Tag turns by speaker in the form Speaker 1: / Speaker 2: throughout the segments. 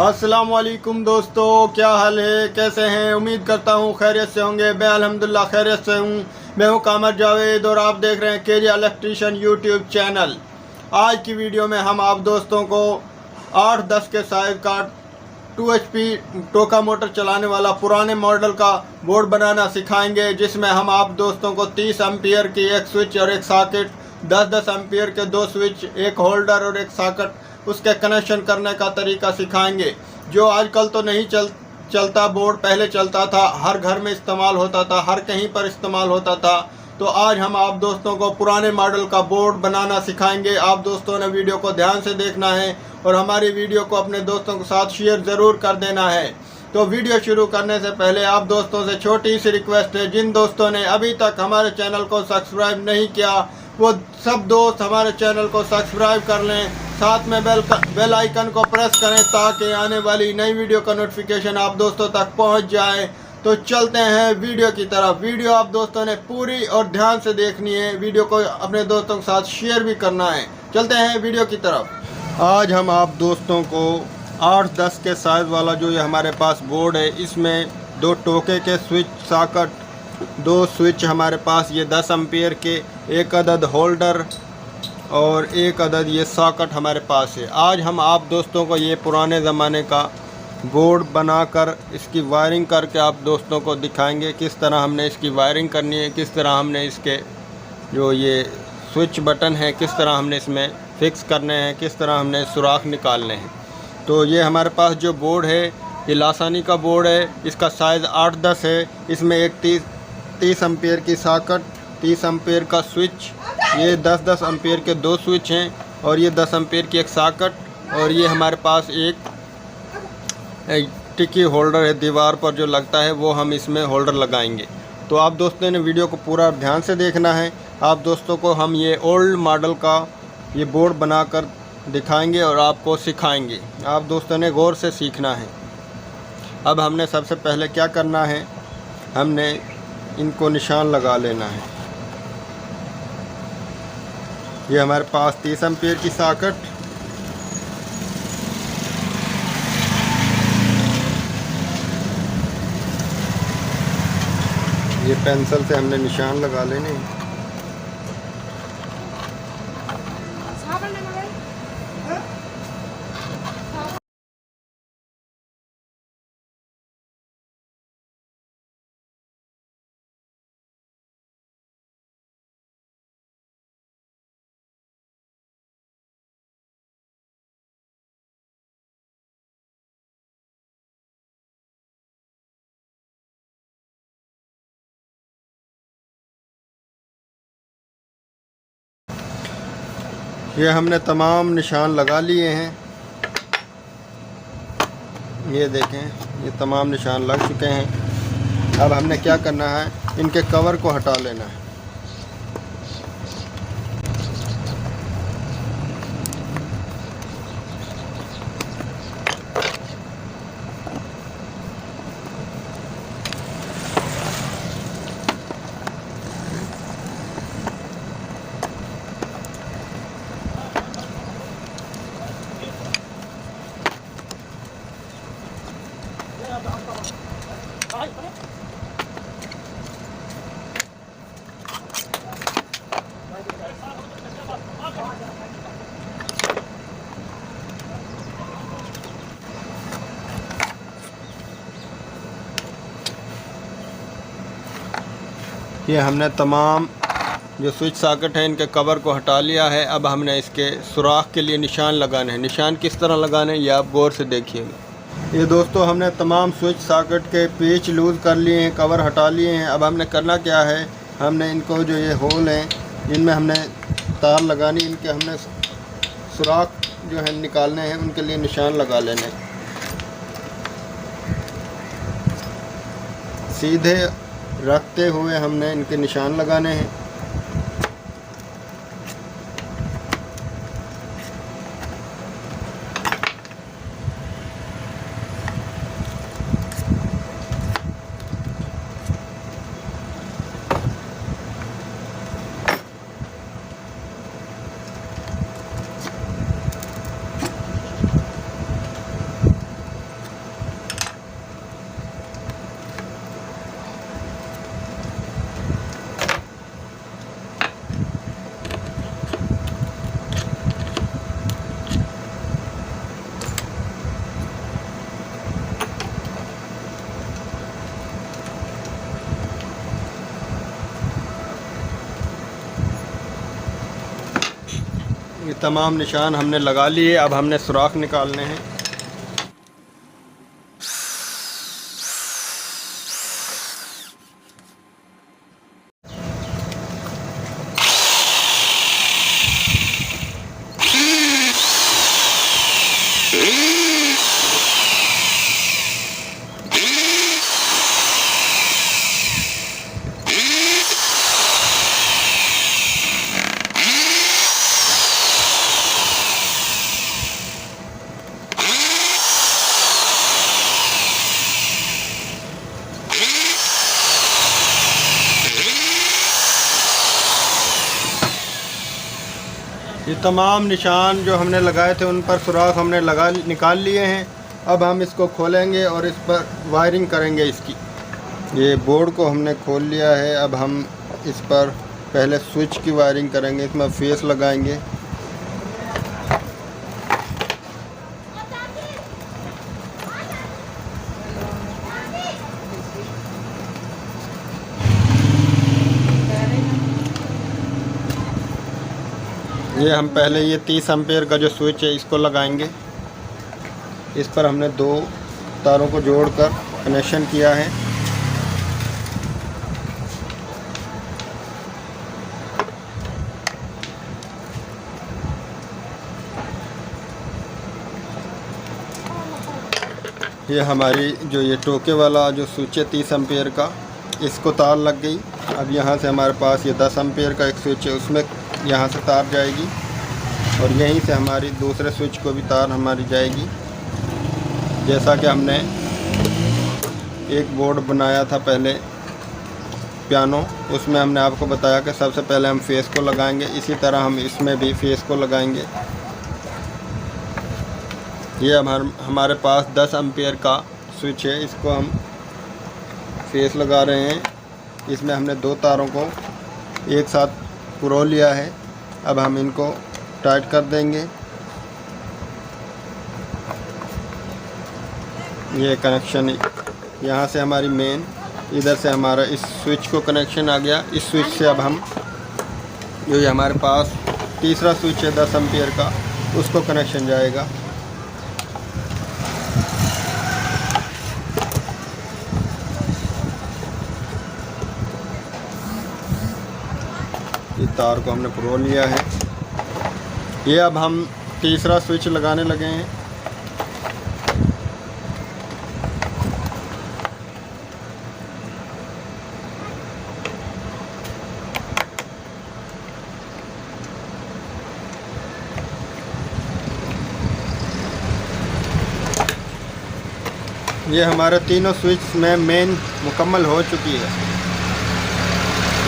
Speaker 1: अस्सलाम वालेकुम दोस्तों, क्या हाल है, कैसे हैं। उम्मीद करता हूँ खैरियत से होंगे। मैं अल्हम्दुलिल्लाह खैरियत से हूँ। मैं हूँ कामर जावेद और आप देख रहे हैं केजी इलेक्ट्रीशियन यूट्यूब चैनल। आज की वीडियो में हम आप दोस्तों को 8-10 के साइज़ का 2 HP टोका मोटर चलाने वाला पुराने मॉडल का बोर्ड बनाना सिखाएंगे, जिसमें हम आप दोस्तों को 30 एम्पियर की एक स्विच और एक सॉकेट, 10-10 एम्पियर के 2 स्विच, एक होल्डर और एक सॉकेट, उसके कनेक्शन करने का तरीका सिखाएंगे। जो आजकल तो नहीं चलता बोर्ड, पहले चलता था, हर घर में इस्तेमाल होता था, हर कहीं पर इस्तेमाल होता था। तो आज हम आप दोस्तों को पुराने मॉडल का बोर्ड बनाना सिखाएंगे। आप दोस्तों ने वीडियो को ध्यान से देखना है और हमारी वीडियो को अपने दोस्तों के साथ शेयर ज़रूर कर देना है। तो वीडियो शुरू करने से पहले आप दोस्तों से छोटी सी रिक्वेस्ट है, जिन दोस्तों ने अभी तक हमारे चैनल को सब्सक्राइब नहीं किया वो सब दोस्त हमारे चैनल को सब्सक्राइब कर लें, साथ में बेल आइकन को प्रेस करें ताकि आने वाली नई वीडियो का नोटिफिकेशन आप दोस्तों तक पहुंच जाए। तो चलते हैं वीडियो की तरफ। वीडियो आप दोस्तों ने पूरी और ध्यान से देखनी है, वीडियो को अपने दोस्तों के साथ शेयर भी करना है। चलते हैं वीडियो की तरफ। आज हम आप दोस्तों को 8-10 के साइज़ वाला जो ये हमारे पास बोर्ड है, इसमें 2 टोके के स्विच सॉकेट, 2 स्विच हमारे पास ये 10 एम्पियर के, एक अदद होल्डर और एक अदद ये सॉकेट हमारे पास है। आज हम आप दोस्तों को ये पुराने ज़माने का बोर्ड बनाकर इसकी वायरिंग करके आप दोस्तों को दिखाएंगे किस तरह हमने इसकी वायरिंग करनी है, किस तरह हमने इसके जो ये स्विच बटन है किस तरह हमने इसमें फिक्स करने हैं, किस तरह हमने सुराख निकालने हैं। तो ये हमारे पास जो बोर्ड है ये लासानी का बोर्ड है, इसका साइज़ 8-10 है। इसमें एक 30 एम्पियर की सॉकेट, 30 एम्पियर का स्विच, ये 10-10 एम्पियर के 2 स्विच हैं और ये 10 एम्पियर की एक सॉकेट, और ये हमारे पास एक टिकी होल्डर है, दीवार पर जो लगता है वो हम इसमें होल्डर लगाएंगे। तो आप दोस्तों ने वीडियो को पूरा ध्यान से देखना है। आप दोस्तों को हम ये ओल्ड मॉडल का ये बोर्ड बनाकर दिखाएंगे और आपको सिखाएंगे। आप दोस्तों ने गौर से सीखना है। अब हमने सबसे पहले क्या करना है, हमने इनको निशान लगा लेना है। ये हमारे पास 30 एम्पियर की सॉकेट, ये पेंसिल से हमने निशान लगा लेने हैं। ये हमने तमाम निशान लगा लिए हैं। ये देखें, ये तमाम निशान लग चुके हैं। अब हमने क्या करना है, इनके कवर को हटा लेना है। ये हमने तमाम जो स्विच सॉकेट है इनके कवर को हटा लिया है। अब हमने इसके सुराख के लिए निशान लगाने हैं। निशान किस तरह लगाने हैं ये आप गौर से देखिएगा। ये दोस्तों हमने तमाम स्विच सॉकेट के पेच लूज़ कर लिए हैं, कवर हटा लिए हैं। अब हमने करना क्या है, हमने इनको जो ये होल हैं इनमें हमने तार लगानी, इनके हमने सुराख जो है निकालने हैं, उनके लिए निशान लगा लेने हैं। सीधे रखते हुए हमने इनके निशान लगाने हैं। तमाम निशान हमने लगा लिए। अब हमने सुराख निकालने हैं। ये तमाम निशान जो हमने लगाए थे उन पर सुराख हमने निकाल लिए हैं। अब हम इसको खोलेंगे और इस पर वायरिंग करेंगे इसकी। ये बोर्ड को हमने खोल लिया है। अब हम इस पर पहले स्विच की वायरिंग करेंगे। इसमें फेस लगाएंगे। ये हम पहले ये 30 एम्पेयर का जो स्विच है इसको लगाएंगे। इस पर हमने 2 तारों को जोड़कर कनेक्शन किया है। ये हमारी जो ये टोके वाला जो स्विच है 30 एम्पेयर का, इसको तार लग गई। अब यहाँ से हमारे पास ये 10 एम्पेयर का एक स्विच है, उसमें यहाँ से तार जाएगी और यहीं से हमारी दूसरे स्विच को भी तार हमारी जाएगी। जैसा कि हमने एक बोर्ड बनाया था पहले पियानो, उसमें हमने आपको बताया कि सबसे पहले हम फेस को लगाएंगे। इसी तरह हम इसमें भी फेस को लगाएंगे। ये हमारे पास 10 एम्पेयर का स्विच है, इसको हम फेस लगा रहे हैं। इसमें हमने 2 तारों को एक साथ पुरो लिया है। अब हम इनको टाइट कर देंगे। ये कनेक्शन यहाँ से हमारी मेन, इधर से हमारा इस स्विच को कनेक्शन आ गया। इस स्विच से अब हम जो ये हमारे पास तीसरा स्विच है 10 एम्पियर का, उसको कनेक्शन जाएगा। इस तार को हमने पुरो लिया है। ये अब हम तीसरा स्विच लगाने लगे हैं। ये हमारे तीनों स्विच में मेन मुकम्मल हो चुकी है।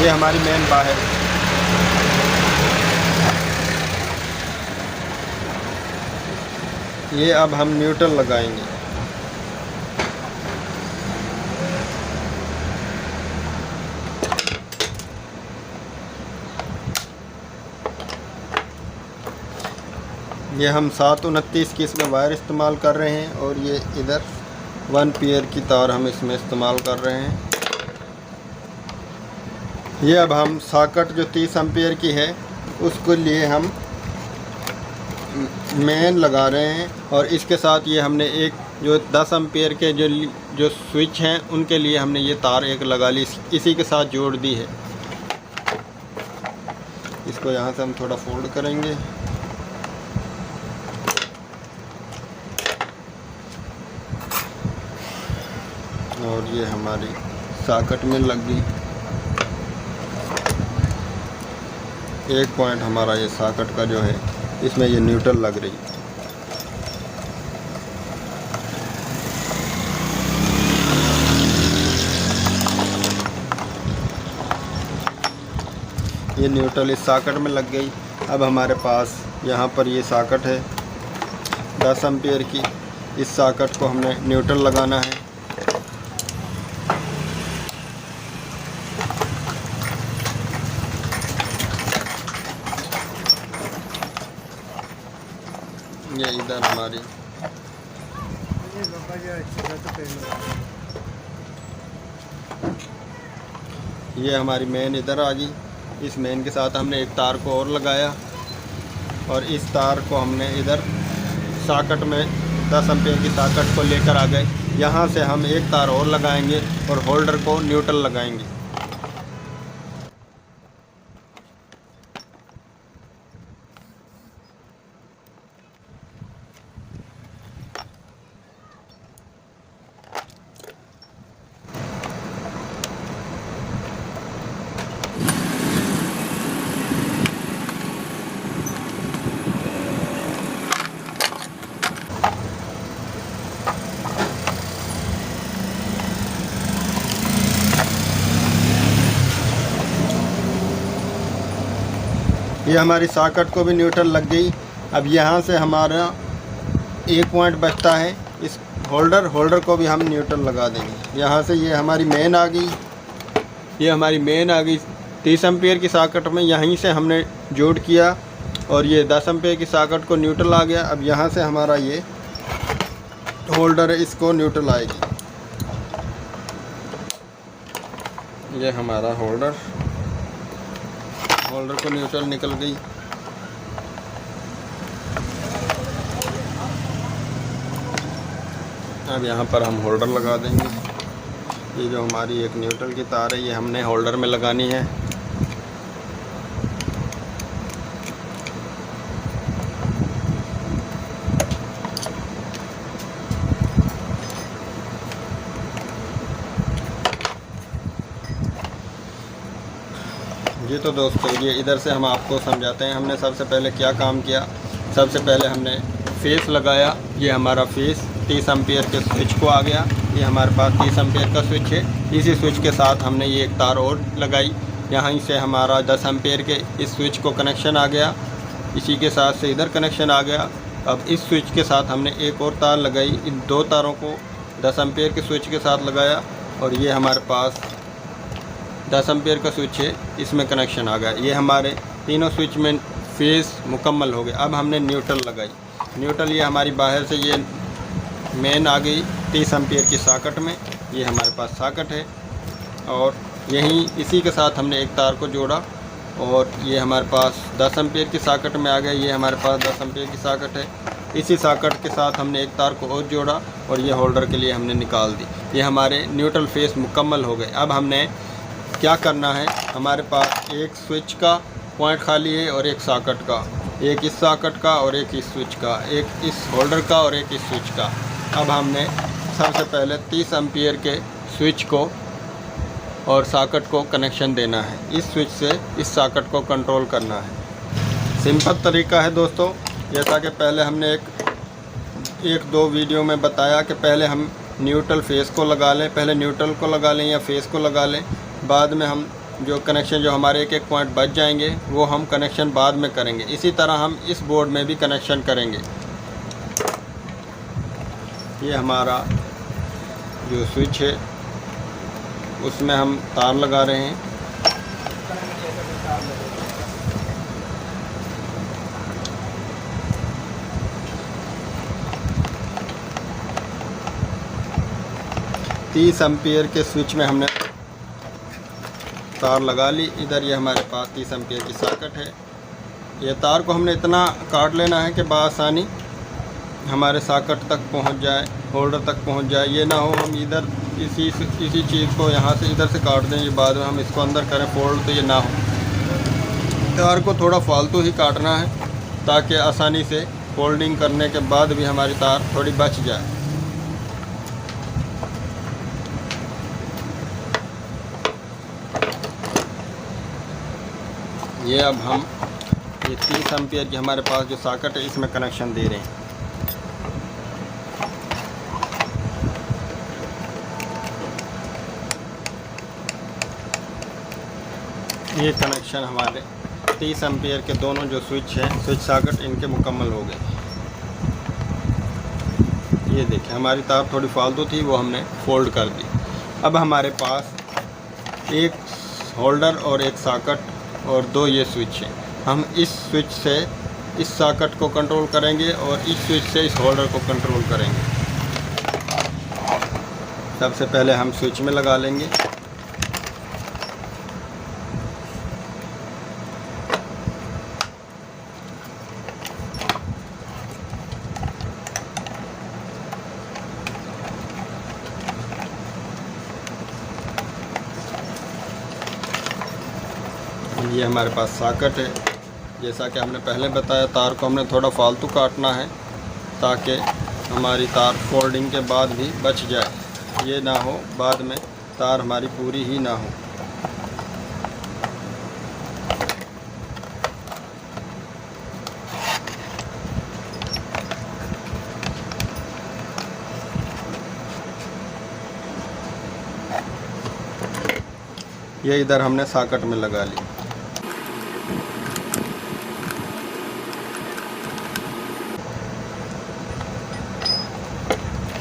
Speaker 1: ये हमारी मेन बाहर है। ये अब हम न्यूट्रल लगाएंगे। ये हम 729 की इसमें वायर इस्तेमाल कर रहे हैं और ये इधर 1 पेयर की तार हम इसमें इस्तेमाल कर रहे हैं। ये अब हम सॉकेट जो 30 एम्पियर की है उसके लिए हम मेन लगा रहे हैं और इसके साथ ये हमने एक जो 10 एम्पियर के जो स्विच हैं उनके लिए हमने ये तार एक लगा ली, इसी के साथ जोड़ दी है। इसको यहाँ से हम थोड़ा फोल्ड करेंगे। और ये हमारी सॉकेट में लग गई। एक पॉइंट हमारा ये सॉकेट का जो है इसमें ये न्यूट्रल लग रही। ये न्यूट्रल इस सॉकेट में लग गई। अब हमारे पास यहाँ पर ये सॉकेट है 10 एम्पियर की। इस सॉकेट को हमने न्यूट्रल लगाना है। ये इधर हमारी ये हमारी मेन इधर आ गई। इस मेन के साथ हमने एक तार को और लगाया। और इस तार को हमने इधर सॉकेट में 10 एम्पीयर की सॉकेट को लेकर आ गए। यहाँ से हम एक तार और लगाएंगे और होल्डर को न्यूट्रल लगाएंगे। ये हमारी सॉकेट को भी न्यूट्रल लग गई। अब यहाँ से हमारा एक पॉइंट बचता है, इस होल्डर को भी हम न्यूट्रल लगा देंगे। यहाँ से ये हमारी मेन आ गई, ये हमारी मेन आ गई 30 एम्पीयर की सॉकेट में। यहीं से हमने जोड़ किया और ये 10 एम्पीयर की सॉकेट को न्यूट्रल आ गया। अब यहाँ से हमारा ये होल्डर है, इसको न्यूट्रल आएगी। ये हमारा होल्डर को न्यूट्रल निकल गई। अब यहाँ पर हम होल्डर लगा देंगे। ये जो हमारी एक न्यूट्रल की तार है, ये हमने होल्डर में लगानी है। ये तो दोस्तों, ये इधर से हम आपको समझाते हैं हमने सबसे पहले क्या काम किया। सबसे पहले हमने फेस लगाया। ये हमारा फेस 30 एम्पीयर के स्विच को आ गया। ये हमारे पास 30 एम्पीयर का स्विच है। इसी स्विच के साथ हमने ये एक तार और लगाई। यहाँ से हमारा 10 एम्पीयर के इस स्विच को कनेक्शन आ गया। इसी के साथ से इधर कनेक्शन आ गया। अब इस स्विच के साथ हमने एक और तार लगाई। इन दो तारों को 10 एम्पीयर के स्विच के साथ लगाया और ये हमारे पास 10 एम्पीयर का स्विच है, इसमें कनेक्शन आ गया। ये हमारे तीनों स्विच में फेस मुकम्मल हो गए। अब हमने न्यूट्रल लगाई। न्यूट्रल ये हमारी बाहर से ये मेन आ गई 30 एम्पीयर की सॉकेट में। ये हमारे पास सॉकेट है और यहीं इसी के साथ हमने एक तार को जोड़ा और ये हमारे पास 10 एम्पीयर की सॉकेट में आ गया। ये हमारे पास 10 एम्पीयर की सॉकेट है। इसी सॉकेट के साथ हमने एक तार को और जोड़ा और ये होल्डर के लिए हमने निकाल दी। ये हमारे न्यूट्रल फेस मुकम्मल हो गए। अब हमने क्या करना है, हमारे पास एक स्विच का पॉइंट खाली है और एक सॉकेट का, एक इस सॉकेट का और एक इस स्विच का, एक इस होल्डर का और एक इस स्विच का। अब हमने सबसे पहले 30 एम्पीयर के स्विच को और सॉकेट को कनेक्शन देना है। इस स्विच से इस सॉकेट को कंट्रोल करना है। सिंपल तरीका है दोस्तों। जैसा कि पहले हमने एक दो वीडियो में बताया कि पहले हम न्यूट्रल फेस को लगा लें, पहले न्यूट्रल को लगा लें या फेस को लगा लें। बाद में हम जो कनेक्शन जो हमारे एक पॉइंट बच जाएंगे वो हम कनेक्शन बाद में करेंगे। इसी तरह हम इस बोर्ड में भी कनेक्शन करेंगे। ये हमारा जो स्विच है उसमें हम तार लगा रहे हैं। तीस एम्पीयर के स्विच में हमने तार लगा ली। इधर ये हमारे पास 30 एम्पीयर की सॉकेट है। ये तार को हमने इतना काट लेना है कि बआसानी हमारे सॉकेट तक पहुंच जाए, होल्डर तक पहुंच जाए। ये ना हो हम इधर इसी चीज़ को यहाँ से इधर से काट दें, ये बाद में हम इसको अंदर करें फोल्ड, तो ये ना हो। तार को थोड़ा फालतू ही काटना है ताकि आसानी से फोल्डिंग करने के बाद भी हमारी तार थोड़ी बच जाए। ये अब हम ये 30 एम्पीयर की हमारे पास जो सॉकेट है इसमें कनेक्शन दे रहे हैं। ये कनेक्शन हमारे 30 एम्पीयर के दोनों जो स्विच हैं, स्विच सॉकेट, इनके मुकम्मल हो गए। ये देखिए हमारी तार थोड़ी फालतू थी, वो हमने फोल्ड कर दी। अब हमारे पास एक होल्डर और एक सॉकेट और दो ये स्विच हैं। हम इस स्विच से इस सॉकेट को कंट्रोल करेंगे और इस स्विच से इस होल्डर को कंट्रोल करेंगे। सबसे पहले हम स्विच में लगा लेंगे। ये हमारे पास सॉकेट है। जैसा कि हमने पहले बताया, तार को हमने थोड़ा फालतू काटना है ताकि हमारी तार फोल्डिंग के बाद भी बच जाए। ये ना हो बाद में तार हमारी पूरी ही ना हो। ये इधर हमने सॉकेट में लगा ली।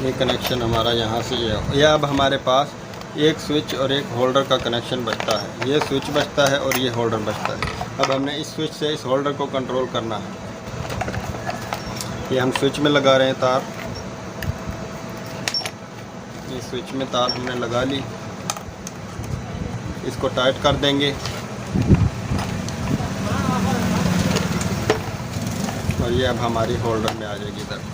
Speaker 1: ये कनेक्शन हमारा यहाँ से ये अब हमारे पास एक स्विच और एक होल्डर का कनेक्शन बचता है। ये स्विच बचता है और ये होल्डर बचता है। अब हमने इस स्विच से इस होल्डर को कंट्रोल करना है। ये हम स्विच में लगा रहे हैं तार। ये स्विच में तार हमने लगा ली। इसको टाइट कर देंगे और ये अब हमारी होल्डर में आ जाएगी इधर।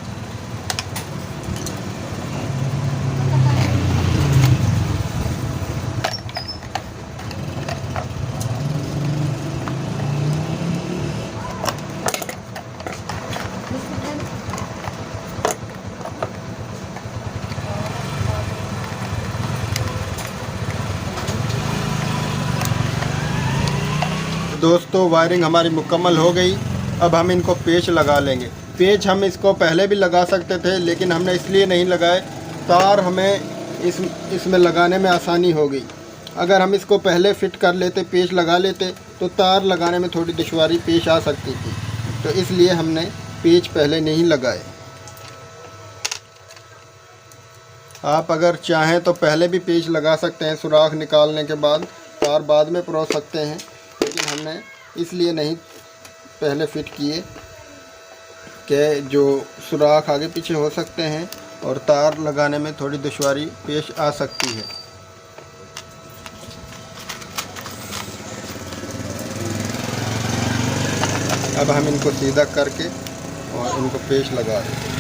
Speaker 1: दोस्तों वायरिंग हमारी मुकम्मल हो गई। अब हम इनको पेच लगा लेंगे। पेच हम इसको पहले भी लगा सकते थे, लेकिन हमने इसलिए नहीं लगाए, तार हमें इसमें लगाने में आसानी हो गई। अगर हम इसको पहले फ़िट कर लेते, पेच लगा लेते, तो तार लगाने में थोड़ी दुश्वारी पेश आ सकती थी। तो इसलिए हमने पेच पहले नहीं लगाए। आप अगर चाहें तो पहले भी पेच लगा सकते हैं, सुराख निकालने के बाद तार बाद में परोस सकते हैं, लेकिन हमने इसलिए नहीं पहले फ़िट किए कि जो सुराख आगे पीछे हो सकते हैं और तार लगाने में थोड़ी दुश्वारी पेश आ सकती है। अब हम इनको सीधा करके और इनको पेच लगा दें।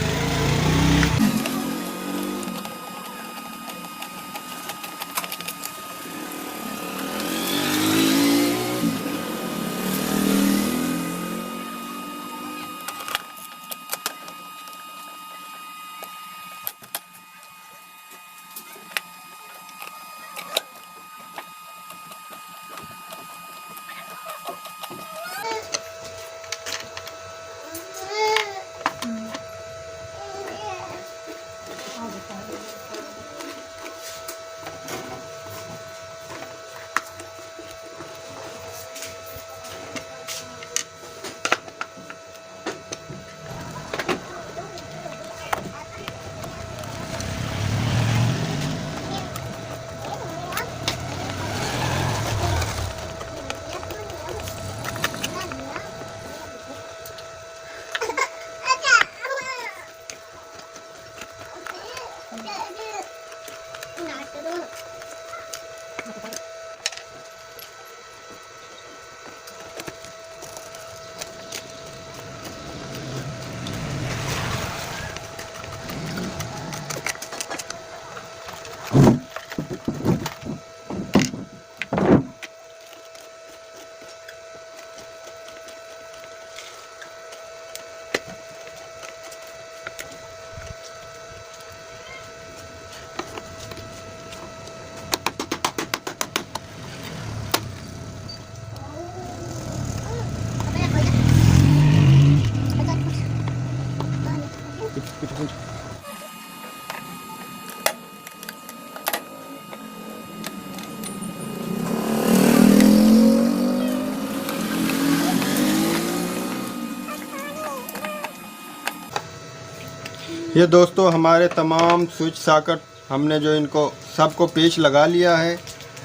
Speaker 1: ये दोस्तों हमारे तमाम स्विच सॉकेट हमने जो इनको सबको पेच लगा लिया है।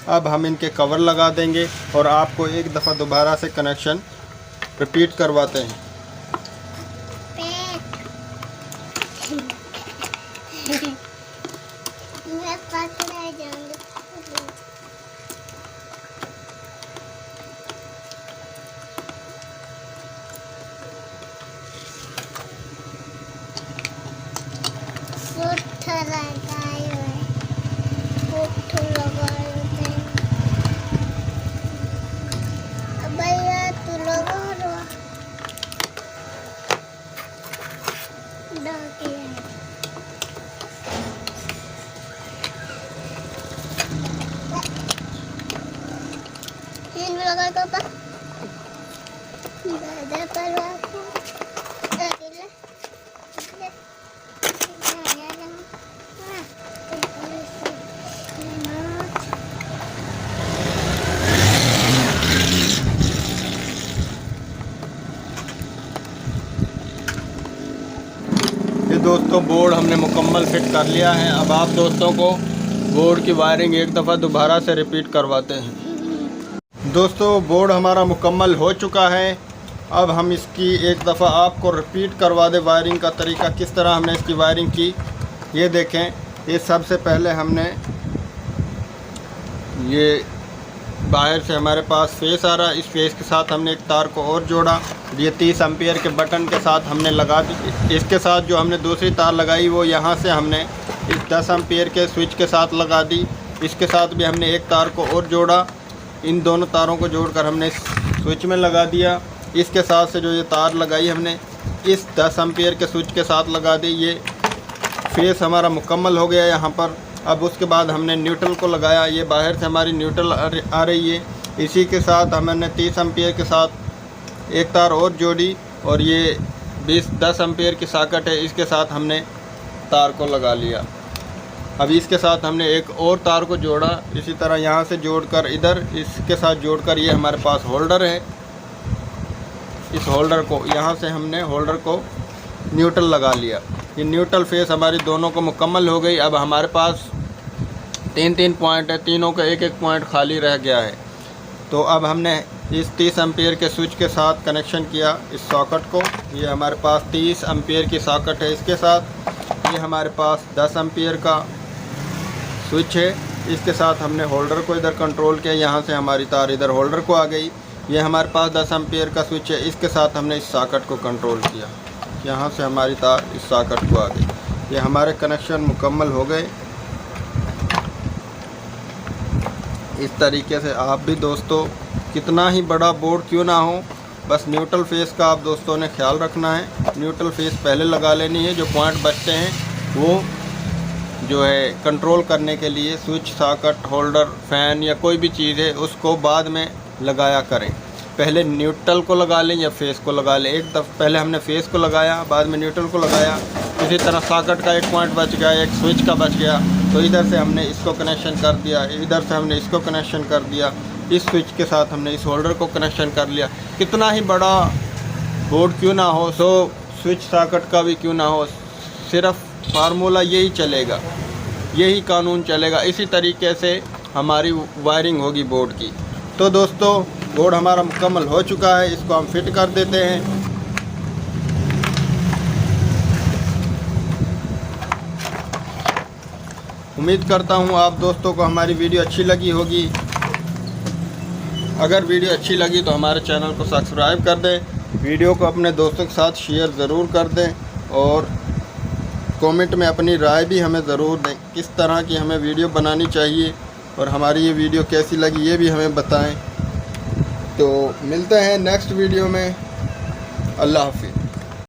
Speaker 1: अब हम इनके कवर लगा देंगे और आपको एक दफ़ा दोबारा से कनेक्शन रिपीट करवाते हैं।
Speaker 2: अब लगा पापा दादा पर आपको अकेले
Speaker 1: ये दोस्तों बोर्ड हमने मुकम्मल फिट कर लिया है। अब आप दोस्तों को बोर्ड की वायरिंग एक दफ़ा दोबारा से रिपीट करवाते हैं। दोस्तों बोर्ड हमारा मुकम्मल हो चुका है। अब हम इसकी एक दफ़ा आपको रिपीट करवा दें वायरिंग का तरीका, किस तरह हमने इसकी वायरिंग की। ये देखें, ये सबसे पहले हमने ये बाहर से हमारे पास फेस आ रहा है, इस फेस के साथ हमने एक तार को और जोड़ा। ये 30 एम्पियर के बटन के साथ हमने लगा दी। इसके साथ जो हमने दूसरी तार लगाई वो यहाँ से हमने इस 10 एम्पियर के स्विच के साथ लगा दी। इसके साथ भी हमने एक तार को और जोड़ा। इन दोनों तारों को जोड़कर हमने इस स्विच में लगा दिया। इसके साथ से जो ये तार लगाई हमने इस 10 एम्पियर के स्विच के साथ लगा दी। ये फेस हमारा मुकम्मल हो गया यहाँ पर। अब उसके बाद हमने न्यूट्रल को लगाया। ये बाहर से हमारी न्यूट्रल आ रही है। इसी के साथ हमने 30 एम्पियर के साथ एक तार और जोड़ी और ये 10 एम्पियर की सॉकेट है, इसके साथ हमने तार को लगा लिया। अब इसके साथ हमने एक और तार को जोड़ा, इसी तरह यहाँ से जोड़कर इधर इसके साथ जोड़कर ये हमारे पास होल्डर है। इस होल्डर को यहाँ से हमने होल्डर को न्यूट्रल लगा लिया। ये न्यूट्रल फेस हमारी दोनों को मुकम्मल हो गई। अब हमारे पास 3 पॉइंट है, तीनों का एक पॉइंट खाली रह गया है। तो अब हमने इस 30 एम्पियर के स्विच के साथ कनेक्शन किया इस सॉकेट को। ये हमारे पास 30 एम्पियर की सॉकेट है। इसके साथ ये हमारे पास 10 एम्पियर का स्विच है। इसके साथ हमने होल्डर को इधर कंट्रोल किया, यहाँ से हमारी तार इधर होल्डर को आ गई। ये हमारे पास 10 एम्पियर का स्विच है। इसके साथ हमने इस सॉकेट को कंट्रोल किया, यहाँ से हमारी तार इस सॉकेट को आ गई। ये हमारे कनेक्शन मुकम्मल हो गए। इस तरीके से आप भी दोस्तों, कितना ही बड़ा बोर्ड क्यों ना हो, बस न्यूट्रल फेस का आप दोस्तों ने ख्याल रखना है। न्यूट्रल फेस पहले लगा लेनी है। जो पॉइंट बचते हैं वो जो है कंट्रोल करने के लिए स्विच, सॉकेट, होल्डर, फ़ैन या कोई भी चीज़ है उसको बाद में लगाया करें। पहले न्यूट्रल को लगा लें या फेस को लगा लें। एक दफ़ा पहले हमने फेस को लगाया, बाद में न्यूट्रल को लगाया। इसी तरह सॉकेट का एक पॉइंट बच गया, एक स्विच का बच गया, तो इधर से हमने इसको कनेक्शन कर दिया, इधर से हमने इसको कनेक्शन कर दिया। इस स्विच के साथ हमने इस होल्डर को कनेक्शन कर लिया। कितना ही बड़ा बोर्ड क्यों ना हो, सो स्विच सॉकेट का भी क्यों ना हो, सिर्फ फार्मूला यही चलेगा, यही कानून चलेगा। इसी तरीके से हमारी वायरिंग होगी बोर्ड की। तो दोस्तों बोर्ड हमारा मुकम्मल हो चुका है, इसको हम फिट कर देते हैं। उम्मीद करता हूँ आप दोस्तों को हमारी वीडियो अच्छी लगी होगी। अगर वीडियो अच्छी लगी तो हमारे चैनल को सब्सक्राइब कर दें, वीडियो को अपने दोस्तों के साथ शेयर ज़रूर कर दें और कमेंट में अपनी राय भी हमें ज़रूर दें, किस तरह की हमें वीडियो बनानी चाहिए और हमारी ये वीडियो कैसी लगी ये भी हमें बताएं। तो मिलते हैं नेक्स्ट वीडियो में। अल्लाह हाफिज़।